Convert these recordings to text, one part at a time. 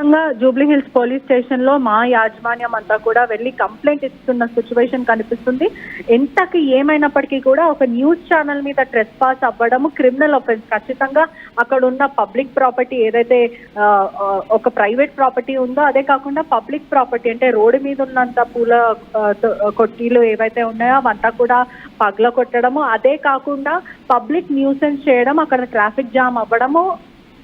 ఖచ్చితంగా Jubilee hills police station లో మా యాజమాన్యం అంతా కూడా వెళ్ళి కంప్లైంట్ ఇస్తున్న సిచ్యువేషన్ కనిపిస్తుంది. ఎంతకి ఏమైనప్పటికీ కూడా ఒక న్యూస్ ఛానల్ మీద ట్రెస్ పాస్ అవ్వడము క్రిమినల్ ఆఫెన్స్. ఖచ్చితంగా అక్కడ ఉన్న పబ్లిక్ ప్రాపర్టీ ఏదైతే ఒక ప్రైవేట్ ప్రాపర్టీ ఉందో అదే కాకుండా పబ్లిక్ ప్రాపర్టీ అంటే రోడ్డు మీద ఉన్నంత పూల కొట్టీలు ఏవైతే ఉన్నాయో అవంతా కూడా పగల కొట్టడము, అదే కాకుండా పబ్లిక్ న్యూసెన్స్ చేయడం, అక్కడ ట్రాఫిక్ జామ్ అవ్వడము,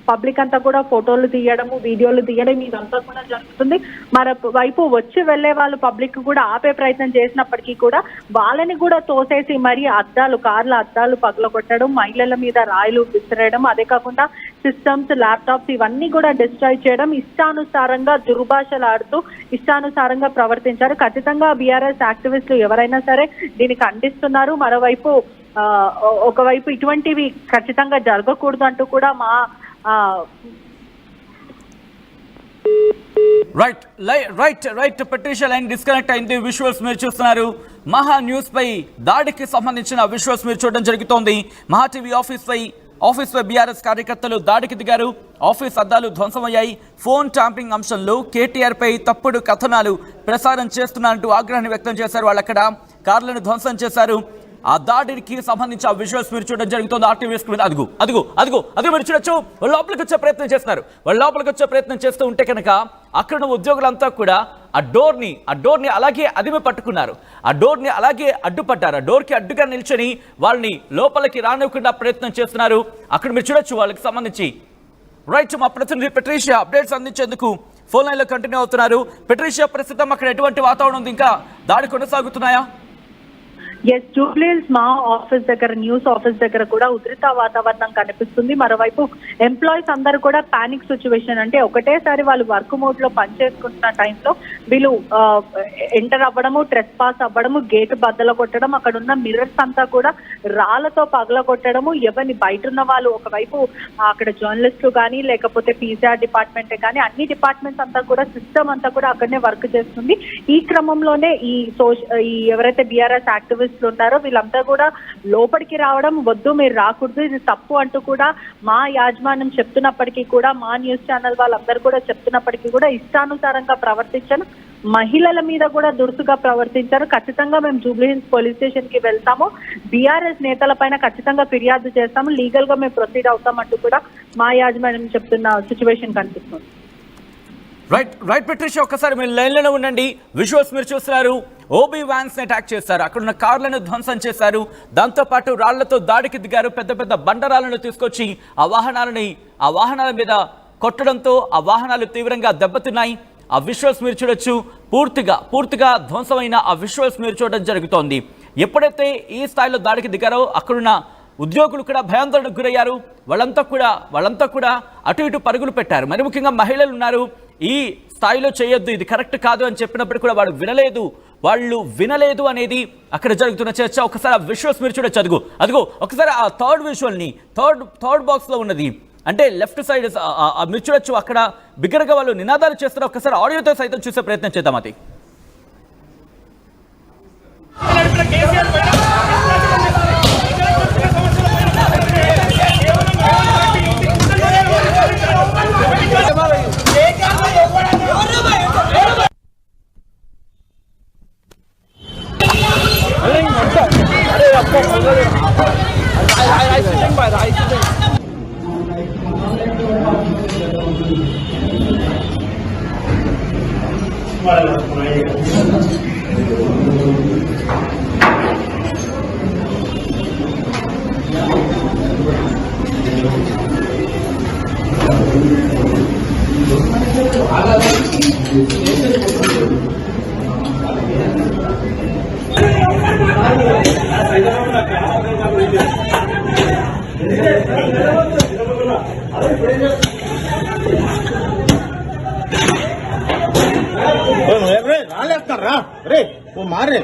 పబ్లిక్ అంతా కూడా ఫోటోలు తీయడము వీడియోలు తీయడం ఇదంతా కూడా జరుగుతుంది. మరోవైపు వచ్చి వెళ్లే వాళ్ళు పబ్లిక్ కూడా ఆపే ప్రయత్నం చేసినప్పటికీ కూడా వాళ్ళని కూడా తోసేసి మరి అద్దాలు కార్ల అద్దాలు పగలగొట్టడం, మహిళల మీద రాయిలు విసిరేయడం, అదే కాకుండా సిస్టమ్స్ ల్యాప్టాప్స్ ఇవన్నీ కూడా డిస్ట్రాయ్ చేయడం, ఇష్టానుసారంగా దుర్భాషలు ఆడుతూ ఇష్టానుసారంగా ప్రవర్తించారు. ఖచ్చితంగా బీఆర్ఎస్ యాక్టివిస్టులు ఎవరైనా సరే దీన్ని ఖండిస్తున్నారు. మరోవైపు ఒకవైపు ఇటువంటివి ఖచ్చితంగా జరగకూడదు అంటూ కూడా మా రైట్ పెట్రిషియా లైన్ డిస్కనెక్ట్ అయింది. విజువల్స్ మీరు చూస్తున్నారు. మహా న్యూస్ పై దాడికి సంబంధించిన విజువల్స్ మీరు చూడడం జరుగుతోంది. మహా టీవీ ఆఫీస్ పై బీఆర్ఎస్ కార్యకర్తలు దాడికి దిగారు. ఆఫీస్ అద్దాలు ధ్వంసమయ్యాయి. ఫోన్ ట్యాంపింగ్ అంశంలో కేటీఆర్ పై తప్పుడు కథనాలు ప్రసారం చేస్తున్నారంటూ ఆగ్రహాన్ని వ్యక్తం చేశారు. వాళ్ళు అక్కడ కార్లను ధ్వంసం చేశారు. ఆ దాడికి సంబంధించి ఆ విజువల్స్ మీరు చూడడం జరుగుతుంది. ఆర్టీవీ స్క్రీన్ మీద అదుగు మీరు చూడొచ్చు. వాళ్ళు లోపలికి వచ్చే ప్రయత్నం చేస్తున్నారు. వాళ్ళు లోపలికి వచ్చే ప్రయత్నం చేస్తూ ఉంటే కనుక అక్కడ ఉన్న ఉద్యోగులంతా కూడా ఆ డోర్ని అలాగే అదిమి పట్టుకున్నారు. ఆ డోర్ని అలాగే అడ్డుపడ్డారు. ఆ డోర్కి అడ్డుగా నిల్చొని వాళ్ళని లోపలికి రానివ్వకుండా ప్రయత్నం చేస్తున్నారు. అక్కడ మీరు చూడొచ్చు. వాళ్ళకి సంబంధించి మా ప్రతినిధి పెట్రిషియా అప్డేట్స్ అందించేందుకు ఫోన్ లైన్లో కంటిన్యూ అవుతున్నారు. పెట్రిషియా, ప్రస్తుతం అక్కడ ఎటువంటి వాతావరణం ఉంది? ఇంకా దాడి కొనసాగుతున్నాయా? ఎస్, జూబ్లీ హిల్స్ మా ఆఫీస్ దగ్గర న్యూస్ ఆఫీస్ దగ్గర కూడా ఉద్రిత వాతావరణం కనిపిస్తుంది. మరోవైపు ఎంప్లాయీస్ అందరూ కూడా పానిక్ సిచ్యువేషన్, అంటే ఒకటేసారి వాళ్ళు వర్క్ మోడ్ లో పనిచేసుకుంటున్న టైంలో వీళ్ళు ఎంటర్ అవ్వడము, ట్రెస్ పాస్ అవ్వడము, గేటు బద్దలు కొట్టడం, అక్కడ ఉన్న మిర్రర్స్ అంతా కూడా రాళ్లతో పగల కొట్టడము, ఎవరిని బయట ఉన్న వాళ్ళు ఒకవైపు అక్కడ జర్నలిస్టులు కానీ లేకపోతే పీసీఆర్ డిపార్ట్మెంటే కానీ అన్ని డిపార్ట్మెంట్స్ అంతా కూడా సిస్టమ్ అంతా కూడా అక్కడనే వర్క్ చేస్తుంది. ఈ క్రమంలోనే ఈ ఎవరైతే బీఆర్ఎస్ యాక్టివిస్ట్ ఉంటారో వీళ్ళంతా కూడా లోపలికి రావడం, వద్దు మీరు రాకూడదు, ఇది తప్పు అంటూ కూడా మా యాజమాన్యం చెప్తున్నప్పటికీ కూడా, మా న్యూస్ ఛానల్ వాళ్ళందరూ కూడా చెప్తున్నప్పటికీ కూడా ఇష్టానుసారంగా ప్రవర్తించాను. మహిళల మీద కూడా దురుసుగా ప్రవర్తించారు. ఖచ్చితంగా మేము జూబ్లీ హిల్స్ పోలీస్ స్టేషన్ కి వెళ్తాము, బీఆర్ఎస్ నేతల పైన ఖచ్చితంగా ఫిర్యాదు చేస్తాము, లీగల్ గా మేము ప్రొసీడ్ అవుతామంటూ కూడా మా యాజమాన్యం చెప్తున్న సిచ్యువేషన్ కనిపిస్తుంది. రైట్ పెట్రిషియా, ఒక్కసారి మీరు లైన్లోనే ఉండండి. విజువల్స్ మీరు చూస్తున్నారు. ఓబీ వ్యాన్స్ ని అటాక్ చేశారు. అక్కడున్న కార్లను ధ్వంసం చేశారు. దాంతోపాటు రాళ్లతో దాడికి దిగారు. పెద్ద పెద్ద బండరాలను తీసుకొచ్చి ఆ వాహనాల మీద కొట్టడంతో ఆ వాహనాలు తీవ్రంగా దెబ్బతిన్నాయి. ఆ విజువల్స్ మీరు చూడొచ్చు. పూర్తిగా ధ్వంసమైన ఆ విజువల్స్ మీరు చూడడం జరుగుతోంది. ఎప్పుడైతే ఈ స్థాయిలో దాడికి దిగారో అక్కడున్న ఉద్యోగులు కూడా భయాందోళనకు గురయ్యారు. వాళ్ళంతా కూడా అటు ఇటు పరుగులు పెట్టారు. మరి ముఖ్యంగా మహిళలు ఉన్నారు. ఈ స్థాయిలో చేయొద్దు, ఇది కరెక్ట్ కాదు అని చెప్పినప్పుడు కూడా వాళ్ళు వినలేదు అనేది అక్కడ జరుగుతున్న చర్చ. ఒకసారి ఆ విజువల్స్ మీరు చూడొచ్చు. అదిగో ఒకసారి ఆ థర్డ్ విజువల్ని థర్డ్ బాక్స్ లో ఉన్నది, అంటే లెఫ్ట్ సైడ్ మీరు చూడొచ్చు. అక్కడ బిగ్గరగా వాళ్ళు నినాదాలు చేస్తారు. ఒకసారి ఆడియోతో సైతం చూసే ప్రయత్నం చేద్దాం. అది रे वो मार रहे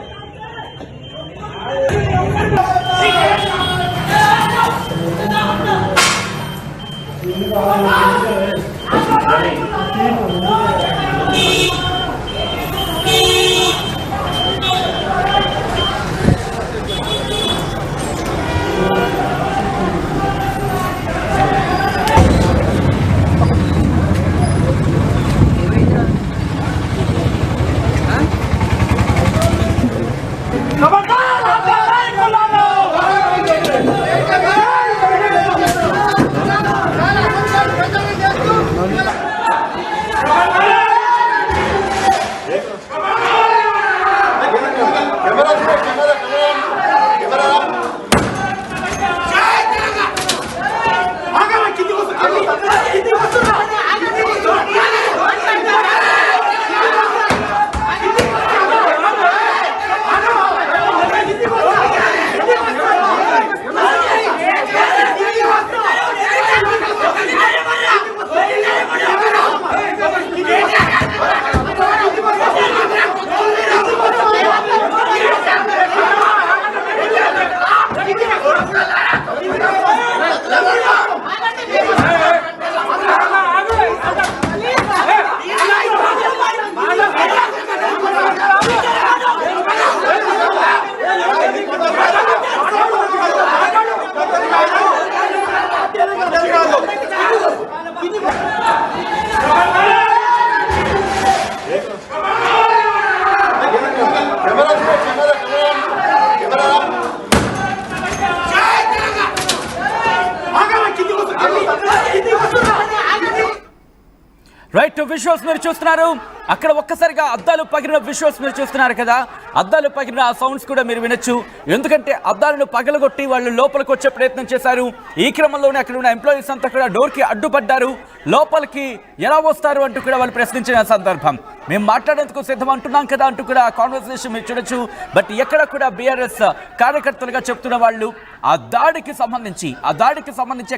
రైట్ విజువల్స్ మీరు చూస్తున్నారు. అక్కడ ఒక్కసారిగా అద్దాలు పగిలిన విజువల్స్ మీరు చూస్తున్నారు కదా. అద్దాలు పగిలిన ఆ సౌండ్స్ కూడా మీరు వినొచ్చు. ఎందుకంటే అద్దాలను పగలగొట్టి వాళ్ళు లోపలికి వచ్చే ప్రయత్నం చేశారు. ఈ క్రమంలోనే అక్కడ ఉన్న ఎంప్లాయీస్ అంతా కూడా డోర్కి అడ్డుపడ్డారు. లోపలికి ఎలా వస్తారు అంటూ కూడా వాళ్ళు ప్రశ్నించిన సందర్భం. మేము మాట్లాడేందుకు సిద్ధం అంటున్నాం కదా అంటూ కూడా కాన్వర్సేషన్ మీరు చూడొచ్చు. బట్ ఎక్కడ కూడా బీఆర్ఎస్ కార్యకర్తలుగా చెప్తున్న వాళ్ళు ఆ దాడికి సంబంధించి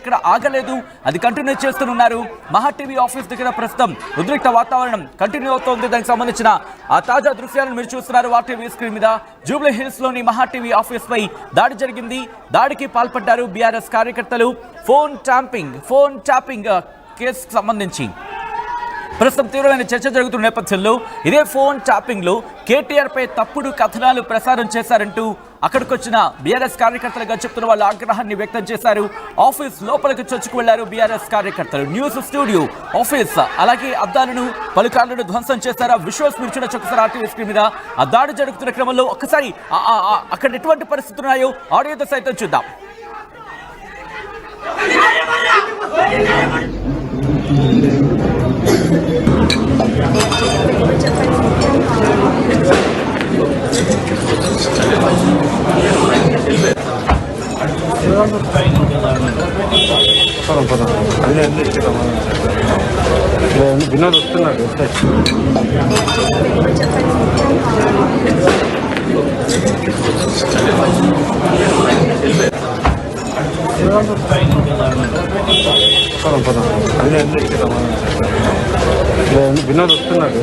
ఎక్కడ ఆగలేదు, అది కంటిన్యూ చేస్తున్నారు. మహా టీవీ ఆఫీస్ దగ్గర ప్రస్తుతం ఉద్రిక్త వాతావరణం కంటిన్యూ అవుతోంది. దానికి సంబంధించిన ఆ తాజా దృశ్యాలను మీరు చూస్తున్నారు మా టీవీ స్క్రీన్ మీద. జూబ్లీ హిల్స్ లోని మహా టీవీ ఆఫీస్ పై దాడి జరిగింది. దాడికి పాల్పడ్డారు బీఆర్ఎస్ కార్యకర్తలు. ఫోన్ ట్యాపింగ్ కేసుకు సంబంధించి ప్రస్తుతం తీవ్రమైన చర్చ జరుగుతున్న నేపథ్యంలో ఇదే ఫోన్ ట్యాపింగ్ లో కేటీఆర్ పై తప్పుడు కథనాలు ప్రసారం చేశారంటూ అక్కడికి వచ్చిన బీఆర్ఎస్ కార్యకర్తలుగా చెప్తున్న వాళ్ళు ఆగ్రహాన్ని వ్యక్తం చేశారు. ఆఫీస్ లోపలికి చొచ్చుకు వెళ్లారు బీఆర్ఎస్ కార్యకర్తలు. న్యూస్ స్టూడియో, ఆఫీస్, అలాగే అద్దాలను, పలుకార్లను ధ్వంసం చేశారు. విజువల్స్ మీరు చూడొచ్చు ఒకసారి ఆర్టీవీ స్క్రీన్ మీద. ఆ దాడి జరుగుతున్న క్రమంలో ఒక్కసారి అక్కడ ఎటువంటి పరిస్థితులు ఉన్నాయో ఆడియోతో సైతం చూద్దాం. వినోద్ వస్తున్నాడు. వినోద్ వస్తున్నాడు.